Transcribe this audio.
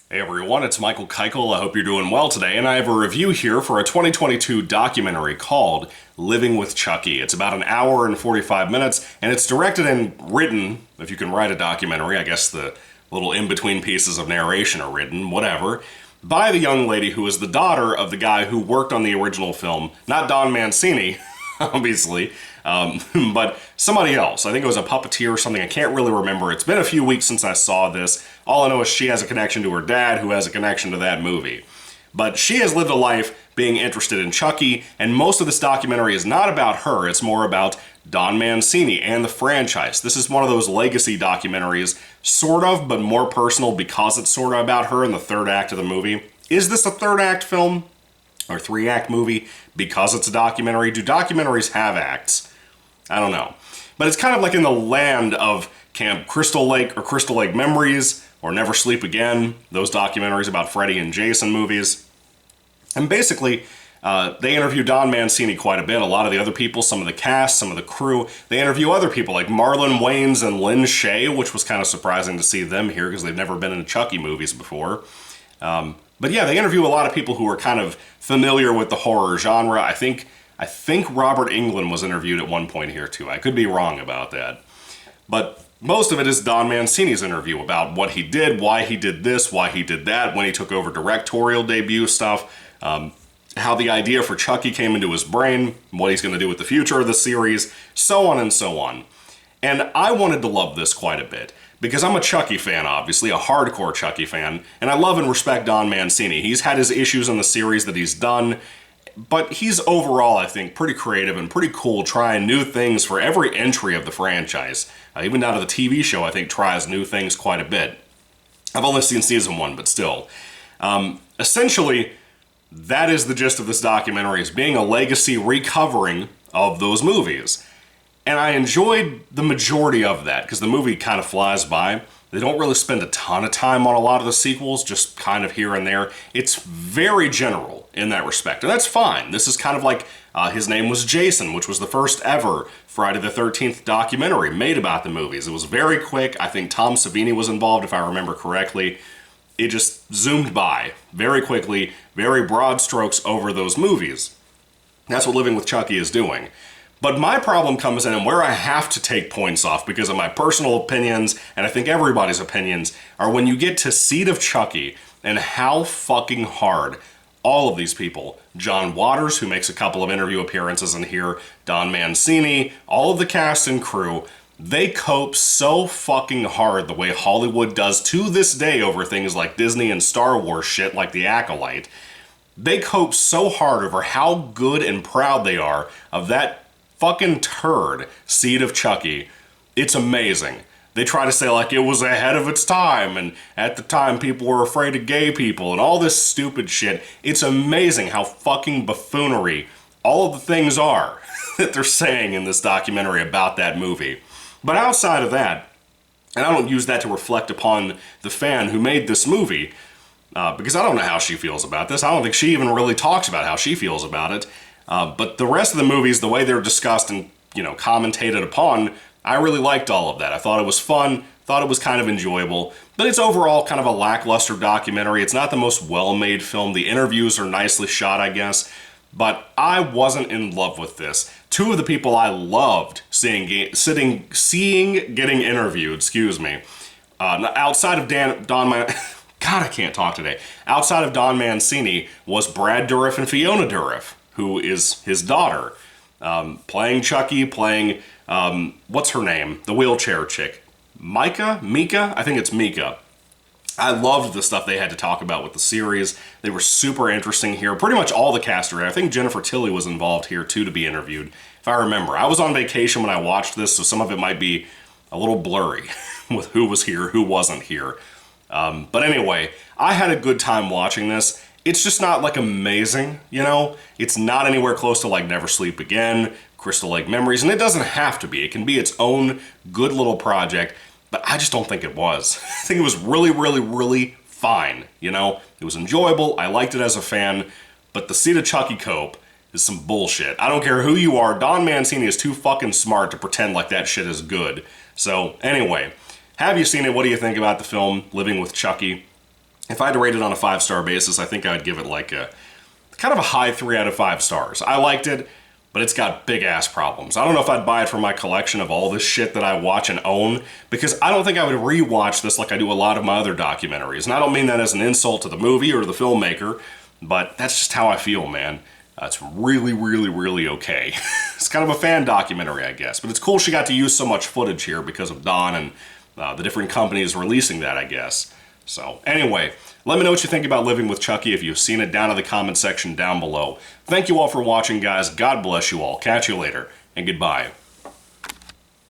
Hey everyone, it's Michael Kikle. I hope you're doing well today, and I have a review here for a 2022 documentary called Living with Chucky. It's about an hour and 45 minutes, and it's directed and written, if you can write a documentary, I guess the little in-between pieces of narration are written, whatever, by the young lady who is the daughter of the guy who worked on the original film. Not Don Mancini, obviously, but somebody else. I think it was a puppeteer or something. I can't really remember. It's been a few weeks since I saw this. All I know is she has a connection to her dad, who has a connection to that movie. But she has lived a life being interested in Chucky, and most of this documentary is not about her. It's more about Don Mancini and the franchise. This is one of those legacy documentaries, sort of, but more personal because it's sort of about her in the third act of the movie. Is this a third act film? Or three-act movie because it's a documentary? Do documentaries have acts? I don't know. But it's kind of like in the land of Camp Crystal Lake or Crystal Lake Memories or Never Sleep Again, those documentaries about Freddy and Jason movies. And basically, they interview Don Mancini quite a bit. A lot of the other people, some of the cast, some of the crew, they interview other people like Marlon Wayans and Lynn Shay, which was kind of surprising to see them here because they've never been in Chucky movies before. But yeah, they interview a lot of people who are kind of familiar with the horror genre. I think Robert Englund was interviewed at one point here too. I could be wrong about that. But most of it is Don Mancini's interview about what he did, why he did this, why he did that, when he took over directorial debut stuff, how the idea for Chucky came into his brain, what he's going to do with the future of the series, so on and so on. And I wanted to love this quite a bit, because I'm a Chucky fan, obviously, a hardcore Chucky fan, and I love and respect Don Mancini. He's had his issues in the series that he's done, but he's overall, I think, pretty creative and pretty cool, trying new things for every entry of the franchise. Even down to the TV show, I think, tries new things quite a bit. I've only seen season 1, but still. Essentially, that is the gist of this documentary, is being a legacy recovering of those movies. And I enjoyed the majority of that, because the movie kind of flies by. They don't really spend a ton of time on a lot of the sequels, just kind of here and there. It's very general in that respect, and that's fine. This is kind of like His Name Was Jason, which was the first ever Friday the 13th documentary made about the movies. It was very quick. I think Tom Savini was involved, if I remember correctly. It just zoomed by very quickly, very broad strokes over those movies. That's what Living with Chucky is doing. But my problem comes in, and where I have to take points off because of my personal opinions, and I think everybody's opinions, are when you get to Seed of Chucky and how fucking hard all of these people, John Waters, who makes a couple of interview appearances in here, Don Mancini, all of the cast and crew, they cope so fucking hard the way Hollywood does to this day over things like Disney and Star Wars shit like The Acolyte. They cope so hard over how good and proud they are of that fucking turd, Seed of Chucky. It's amazing. They try to say like it was ahead of its time, and at the time people were afraid of gay people, and all this stupid shit. It's amazing how fucking buffoonery all of the things are that they're saying in this documentary about that movie. But outside of that, and I don't use that to reflect upon the fan who made this movie, because I don't know how she feels about this. I don't think she even really talks about how she feels about it. But the rest of the movies, the way they're discussed and, commentated upon, I really liked all of that. I thought it was fun, thought it was kind of enjoyable, but it's overall kind of a lackluster documentary. It's not the most well-made film. The interviews are nicely shot, I guess, but I wasn't in love with this. Two of the people I loved getting interviewed, outside of God, I can't talk today. Outside of Don Mancini was Brad Dourif and Fiona Dourif, who is his daughter, playing Chucky, playing, what's her name? The wheelchair chick. Mika? I think it's Mika. I loved the stuff they had to talk about with the series. They were super interesting here. Pretty much all the cast are. I think Jennifer Tilly was involved here too to be interviewed, if I remember. I was on vacation when I watched this, so some of it might be a little blurry with who was here, who wasn't here. But anyway, I had a good time watching this. It's just not like amazing, It's not anywhere close to like Never Sleep Again, Crystal Lake Memories, and it doesn't have to be. It can be its own good little project, but I just don't think it was. I think it was really, really, really fine, It was enjoyable, I liked it as a fan, but the Seed of Chucky cope is some bullshit. I don't care who you are, Don Mancini is too fucking smart to pretend like that shit is good. So, anyway, have you seen it? What do you think about the film Living with Chucky? If I had to rate it on a 5-star basis, I think I'd give it like a kind of a high 3 out of 5 stars. I liked it, but it's got big ass problems. I don't know if I'd buy it for my collection of all this shit that I watch and own, because I don't think I would rewatch this like I do a lot of my other documentaries. And I don't mean that as an insult to the movie or to the filmmaker, but that's just how I feel, man. It's really, really, really okay. It's kind of a fan documentary, I guess. But it's cool she got to use so much footage here because of Don and the different companies releasing that, I guess. So, anyway, let me know what you think about Living with Chucky if you've seen it down in the comment section down below. Thank you all for watching, guys. God bless you all. Catch you later, and goodbye.